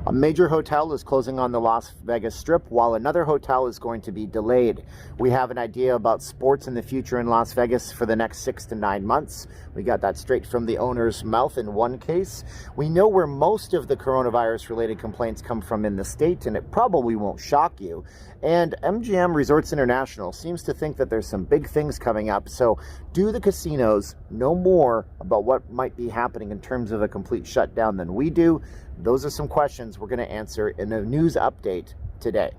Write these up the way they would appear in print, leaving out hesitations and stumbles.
A major hotel is closing on the Las Vegas Strip, while another hotel is going to be delayed. We have an idea about sports in the future in Las Vegas for the next 6 to 9 months. We got that straight from the owner's mouth in one case. We know where most of the coronavirus-related complaints come from in the state, and it probably won't shock you. And MGM Resorts International seems to think that there's some big things coming up. So do the casinos know more about what might be happening in terms of a complete shutdown than we do? Those are some questions we're going to answer in a news update today.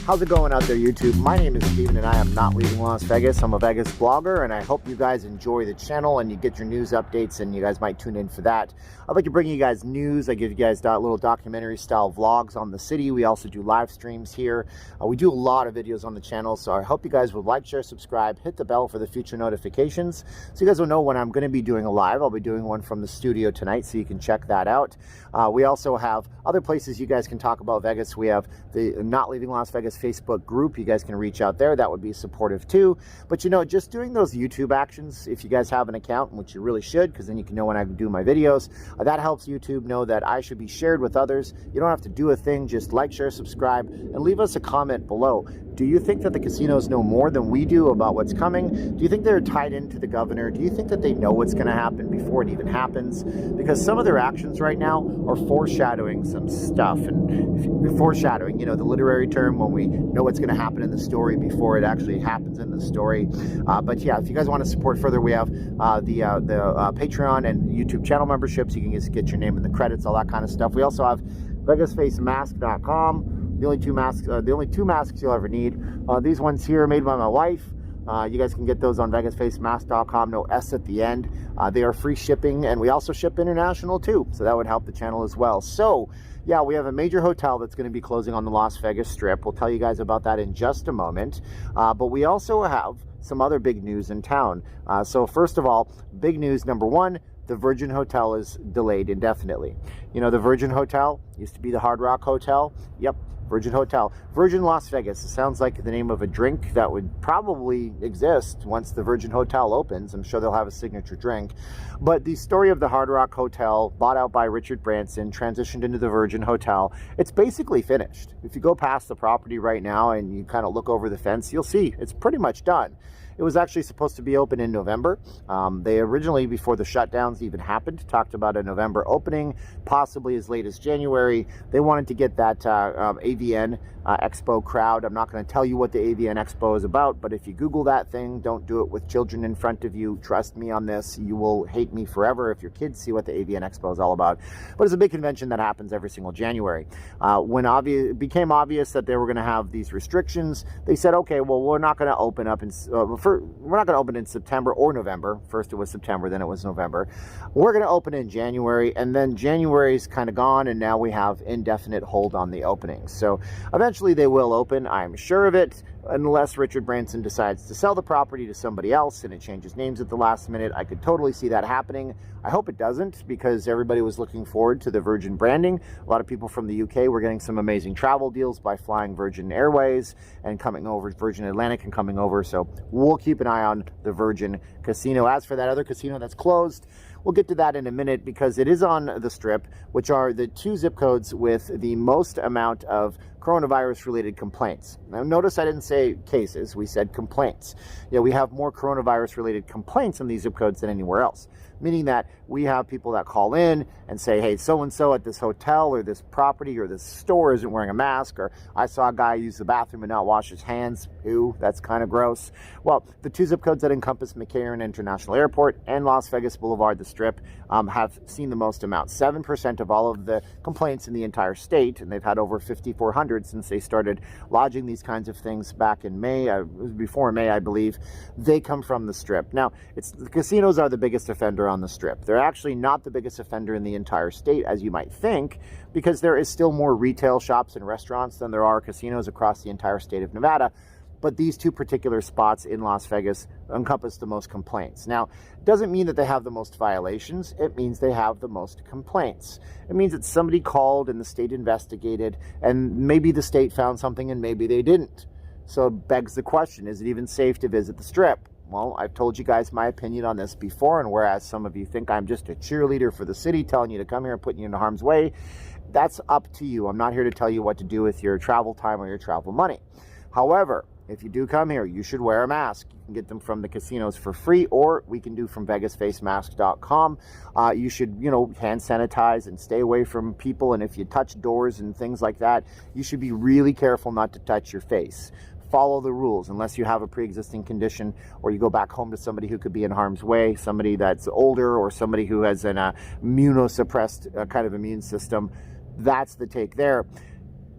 How's it going out there, YouTube? My name is Steven and I am not leaving Las Vegas. I'm a Vegas blogger and I hope you guys enjoy the channel and you get your news updates and you guys might tune in for that. I'd like to bring you guys news. I give you guys little documentary style vlogs on the city. We also do live streams here. We do a lot of videos on the channel, so I hope you guys would like, share, subscribe, hit the bell for the future notifications so you guys will know when I'm going to be doing a live. I'll be doing one from the studio tonight, so you can check that out. We also have other places you guys can talk about Vegas. We have the Not Leaving Las Vegas Facebook group. You guys can reach out there. That would be supportive too. But you know, just doing those YouTube actions, if you guys have an account, which you really should, because then you can know when I do my videos, that helps YouTube know that I should be shared with others. You don't have to do a thing. Just like, share, subscribe, and leave us a comment below. Do you think that the casinos know more than we do about what's coming? Do you think they're tied into the governor? Do you think that they know what's going to happen before it even happens? Because some of their actions right now are foreshadowing some stuff. And foreshadowing, you know, the literary term when we know what's going to happen in the story before it actually happens in the story. But yeah, if you guys want to support further, we have the Patreon and YouTube channel memberships. You can just get your name in the credits, all that kind of stuff. We also have VegasFaceMask.com. The only two masks you'll ever need. These ones here are made by my wife. You guys can get those on VegasFaceMask.com, no S at the end. They are free shipping, and we also ship international too, so that would help the channel as well. So yeah, we have a major hotel that's going to be closing on the Las Vegas Strip. We'll tell you guys about that in just a moment. But we also have some other big news in town. So first of all, big news number one, the Virgin Hotel is delayed indefinitely. You know, the Virgin Hotel used to be the Hard Rock Hotel. Yep, Virgin Hotel. Virgin Las Vegas. It sounds like the name of a drink that would probably exist once the Virgin Hotel opens. I'm sure they'll have a signature drink. But the story of the Hard Rock Hotel, bought out by Richard Branson, transitioned into the Virgin Hotel, it's basically finished. If you go past the property right now and you kind of look over the fence, you'll see it's pretty much done. It was actually supposed to be open in November. They originally, before the shutdowns even happened, talked about a November opening, possibly as late as January. They wanted to get that AVN Expo crowd. I'm not going to tell you what the AVN Expo is about, but if you Google that thing, don't do it with children in front of you. Trust me on this. You will hate me forever if your kids see what the AVN Expo is all about. But it's a big convention that happens every single January. When it became obvious that they were going to have these restrictions, they said, okay, well, we're not going to open up we're not going to open in September or November. First it was September, then it was November. We're going to open in January, and then January's kind of gone, and now we have indefinite hold on the openings. So eventually they will open, I'm sure of it, unless Richard Branson decides to sell the property to somebody else and it changes names at the last minute. I could totally see that happening. I hope it doesn't, because everybody was looking forward to the Virgin branding. A lot of people from the UK were getting some amazing travel deals by flying Virgin Airways and coming over, Virgin Atlantic and coming over. So we'll keep an eye on the Virgin Casino. As for that other casino that's closed, we'll get to that in a minute, because it is on the Strip, which are the 2 zip codes with the most amount of coronavirus-related complaints. Now, notice I didn't say cases. We said complaints. Yeah, we have more coronavirus-related complaints in these zip codes than anywhere else, meaning that we have people that call in and say, hey, so-and-so at this hotel or this property or this store isn't wearing a mask, or I saw a guy use the bathroom and not wash his hands. Ew, that's kind of gross. Well, the 2 zip codes that encompass McCarran International Airport and Las Vegas Boulevard, the Strip, have seen the most amount. 7% of all of the complaints in the entire state, and they've had over 5,400 since they started lodging these kinds of things back in May, before May, I believe, they come from the Strip. Now, the casinos are the biggest offender on the Strip. They're actually not the biggest offender in the entire state, as you might think, because there is still more retail shops and restaurants than there are casinos across the entire state of Nevada. But these 2 particular spots in Las Vegas encompass the most complaints. Now, it doesn't mean that they have the most violations. It means they have the most complaints. It means that somebody called and the state investigated, and maybe the state found something and maybe they didn't. So it begs the question, is it even safe to visit the Strip? Well, I've told you guys my opinion on this before, and whereas some of you think I'm just a cheerleader for the city telling you to come here and putting you into harm's way, that's up to you. I'm not here to tell you what to do with your travel time or your travel money. However, if you do come here, you should wear a mask. You can get them from the casinos for free, or we can do from VegasFaceMask.com. You should, hand sanitize and stay away from people. And if you touch doors and things like that, you should be really careful not to touch your face. Follow the rules unless you have a pre-existing condition, or you go back home to somebody who could be in harm's way, somebody that's older, or somebody who has an immunosuppressed kind of immune system. That's the take there.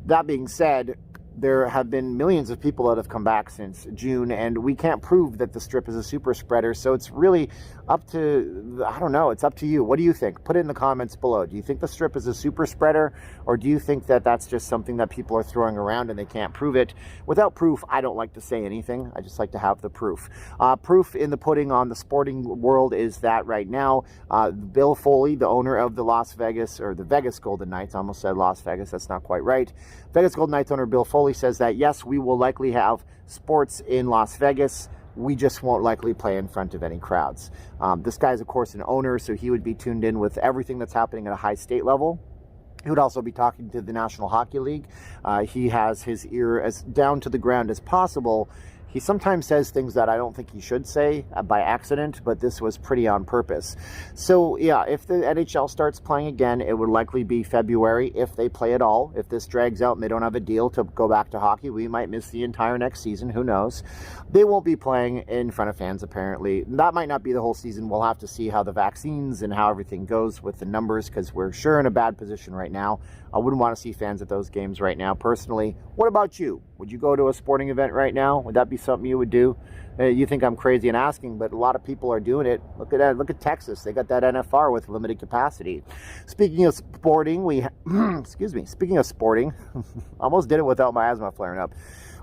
That being said, there have been millions of people that have come back since June, and we can't prove that the Strip is a super spreader. So it's really up to, I don't know, it's up to you. What do you think? Put it in the comments below. Do you think the Strip is a super spreader, or do you think that that's just something that people are throwing around and they can't prove it? Without proof, I don't like to say anything. I just like to have the proof. Proof in the pudding on the sporting world is that right now, Bill Foley, the owner of the Las Vegas, or the Vegas Golden Knights, I almost said Las Vegas, that's not quite right. Vegas Golden Knights owner Bill Foley says that yes, we will likely have sports in Las Vegas. We just won't likely play in front of any crowds. This guy is, of course, an owner, so he would be tuned in with everything that's happening at a high state level. He would also be talking to the National Hockey League. He has his ear as down to the ground as possible. He sometimes says things that I don't think he should say by accident, but this was pretty on purpose. So yeah, if the NHL starts playing again, it would likely be February if they play at all. If this drags out and they don't have a deal to go back to hockey, we might miss the entire next season. Who knows? They won't be playing in front of fans, apparently. That might not be the whole season. We'll have to see how the vaccines and how everything goes with the numbers, because we're sure in a bad position right now. I wouldn't want to see fans at those games right now, personally. What about you? Would you go to a sporting event right now? Would that be something you would do? You think I'm crazy in asking, but a lot of people are doing it. Look at that. Look at Texas. They got that NFR with limited capacity. Speaking of sporting, Speaking of sporting, almost did it without my asthma flaring up.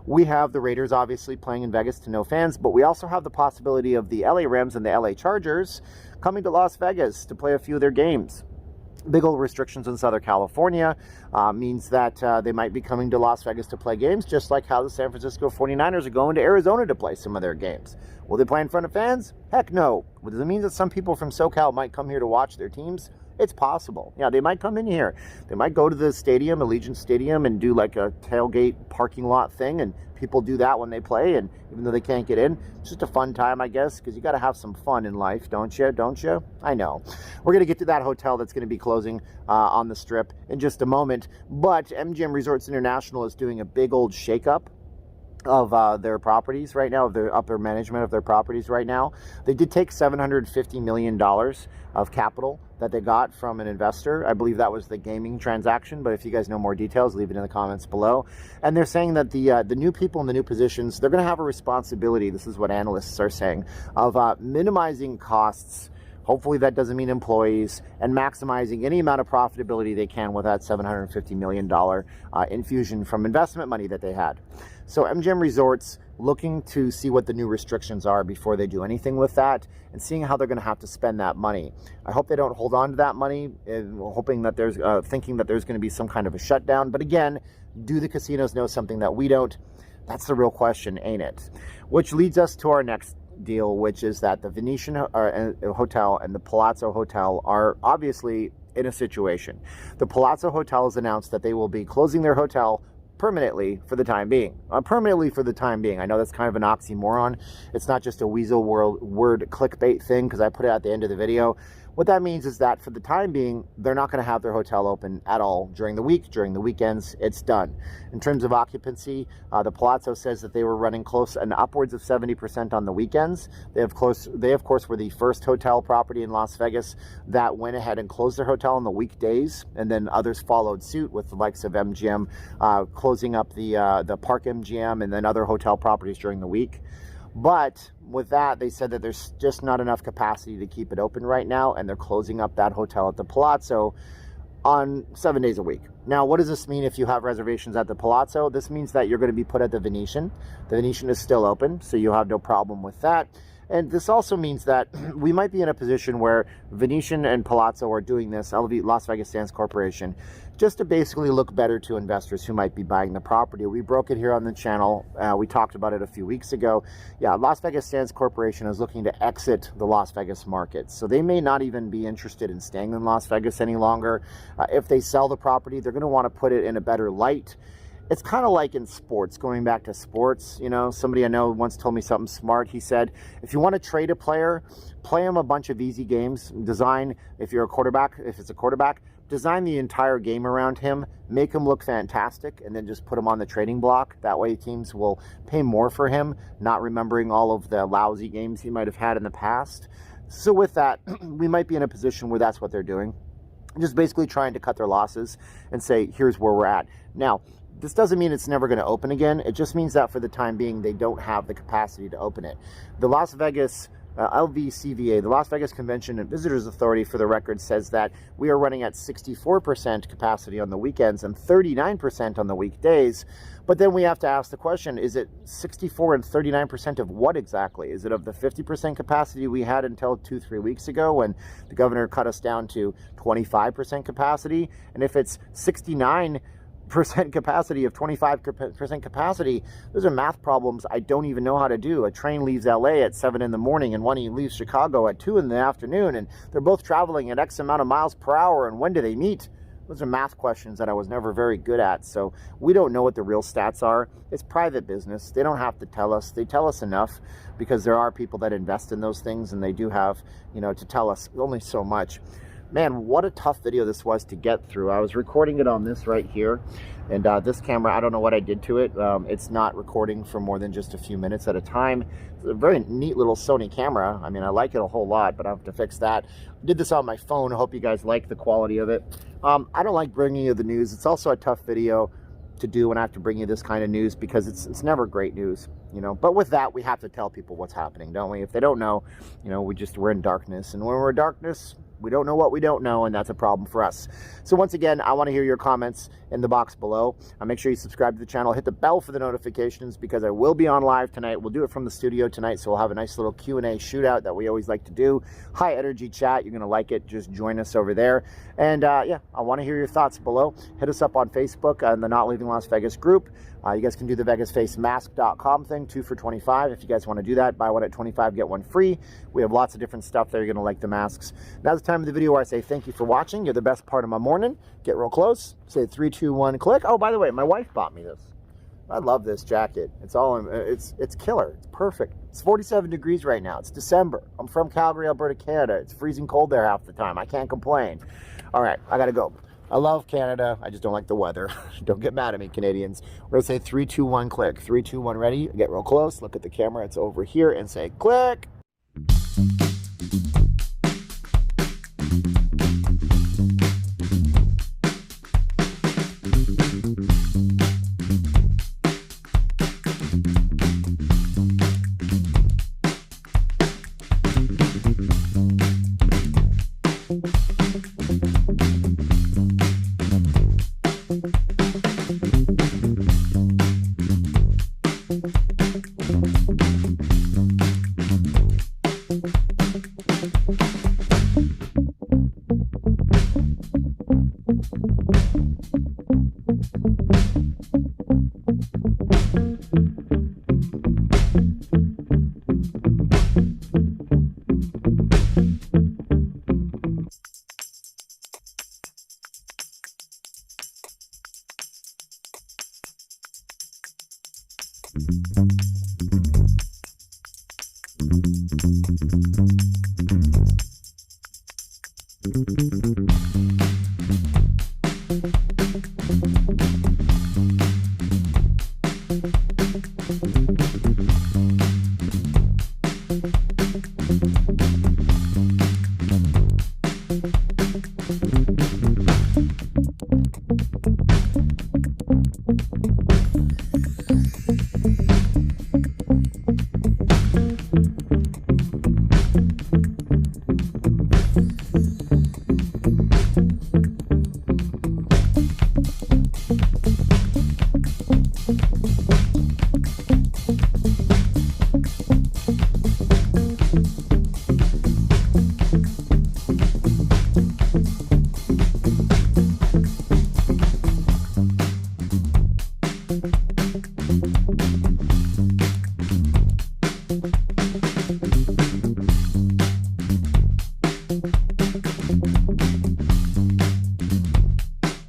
We have the Raiders obviously playing in Vegas to no fans, but we also have the possibility of the LA Rams and the LA Chargers coming to Las Vegas to play a few of their games. Big old restrictions in Southern California means that they might be coming to Las Vegas to play games, just like how the San Francisco 49ers are going to Arizona to play some of their games. Will they play in front of fans? Heck no. Does it mean that some people from SoCal might come here to watch their teams? It's possible. Yeah, they might come in here. They might go to the stadium, Allegiant Stadium, and do like a tailgate parking lot thing, and people do that when they play, and even though they can't get in, it's just a fun time, I guess, because you got to have some fun in life, don't you? Don't you? I know. We're going to get to that hotel that's going to be closing on the Strip in just a moment, but MGM Resorts International is doing a big old shakeup of their properties right now, of their upper management of their properties right now. They did take $750 million of capital that they got from an investor. I believe that was the gaming transaction, but if you guys know more details, leave it in the comments below. And they're saying that the new people in the new positions, they're going to have a responsibility, this is what analysts are saying, of minimizing costs. Hopefully that doesn't mean employees, and maximizing any amount of profitability they can with that $750 million infusion from investment money that they had. So MGM Resorts looking to see what the new restrictions are before they do anything with that, and seeing how they're going to have to spend that money. I hope they don't hold on to that money, hoping that there's thinking that there's going to be some kind of a shutdown. But again, do the casinos know something that we don't? That's the real question, ain't it? Which leads us to our next deal, which is that the Venetian Hotel and the Palazzo Hotel are obviously in a situation. The Palazzo Hotel has announced that they will be closing their hotel permanently for the time being. Permanently for the time being. I know that's kind of an oxymoron. It's not just a weasel word clickbait thing because I put it at the end of the video. What that means is that for the time being, they're not going to have their hotel open at all during the week. During the weekends, it's done. In terms of occupancy, the Palazzo says that they were running close and upwards of 70% on the weekends. They of course were the first hotel property in Las Vegas that went ahead and closed their hotel on the weekdays, and then others followed suit with the likes of MGM closing up the Park MGM and then other hotel properties during the week. But with that, they said that there's just not enough capacity to keep it open right now, and they're closing up that hotel at the Palazzo on 7 days a week. Now, what does this mean if you have reservations at the Palazzo? This means that you're going to be put at the Venetian. The Venetian is still open, so you'll have no problem with that. And this also means that we might be in a position where Venetian and Palazzo are doing this, Las Vegas Sands Corporation, just to basically look better to investors who might be buying the property. We broke it here on the channel. We talked about it a few weeks ago. Yeah, Las Vegas Sands Corporation is looking to exit the Las Vegas market. So they may not even be interested in staying in Las Vegas any longer. If they sell the property, they're going to want to put it in a better light. It's kind of like in sports, going back to sports. You know, somebody I know once told me something smart. He said, if you want to trade a player, play him a bunch of easy games. Design, if you're a quarterback, if it's a quarterback, design the entire game around him, make him look fantastic, and then just put him on the trading block. That way teams will pay more for him, not remembering all of the lousy games he might have had in the past. So with that, we might be in a position where that's what they're doing. Just basically trying to cut their losses and say, here's where we're at. Now, this doesn't mean it's never going to open again. It just means that for the time being, they don't have the capacity to open it. The Las Vegas LVCVA, the Las Vegas Convention and Visitors Authority, for the record, says that we are running at 64% capacity on the weekends and 39% on the weekdays. But then we have to ask the question, is it 64 and 39% of what exactly? Is it of the 50% capacity we had until 2-3 weeks ago when the governor cut us down to 25% capacity? And if it's 69% capacity of 25% capacity, those are math problems I don't even know how to do. A train leaves LA at 7 in the morning and one leaves Chicago at 2 in the afternoon, and they're both traveling at X amount of miles per hour, and when do they meet? Those are math questions that I was never very good at. So we don't know what the real stats are. It's private business. They don't have to tell us. They tell us enough because there are people that invest in those things, and they do have, you know, to tell us only so much. Man, what a tough video this was to get through. I was recording it on this right here, and this camera, I don't know what I did to it. It's not recording for more than just a few minutes at a time. It's a very neat little Sony camera. I mean, I like it a whole lot, but I have to fix that. I did this on my phone. I hope you guys like the quality of it. I don't like bringing you the news. It's also a tough video to do when I have to bring you this kind of news because it's never great news, you know. But with that, we have to tell people what's happening, don't we? If they don't know, you know, we're in darkness, and when we're in darkness, we don't know what we don't know, and that's a problem for us. So once again, I want to hear your comments in the box below. Make sure you subscribe to the channel, hit the bell for the notifications, because I will be on live tonight. We'll do it from the studio tonight, so we'll have a nice little Q&A shootout that we always like to do. High energy chat. You're going to like it. Just join us over there. And yeah, I want to hear your thoughts below. Hit us up on Facebook and the Not Leaving Las Vegas group. You guys can do the VegasFaceMask.com thing, 2 for $25. If you guys want to do that, buy one at $25, get one free. We have lots of different stuff there. You're going to like the masks. Now's the time of the video where I say thank you for watching. You're the best part of my morning. Get real close. Say 3, 2, 1, click. Oh, by the way, my wife bought me this. I love this jacket. It's killer. It's perfect. It's 47 degrees right now. It's December. I'm from Calgary, Alberta, Canada. It's freezing cold there half the time. I can't complain. All right, I got to go. I love Canada. I just don't like the weather. Don't get mad at me, Canadians. We're going to say 3, 2, 1, click. 3, 2, 1, ready? Get real close. Look at the camera. It's over here. And say, click.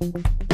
Bye.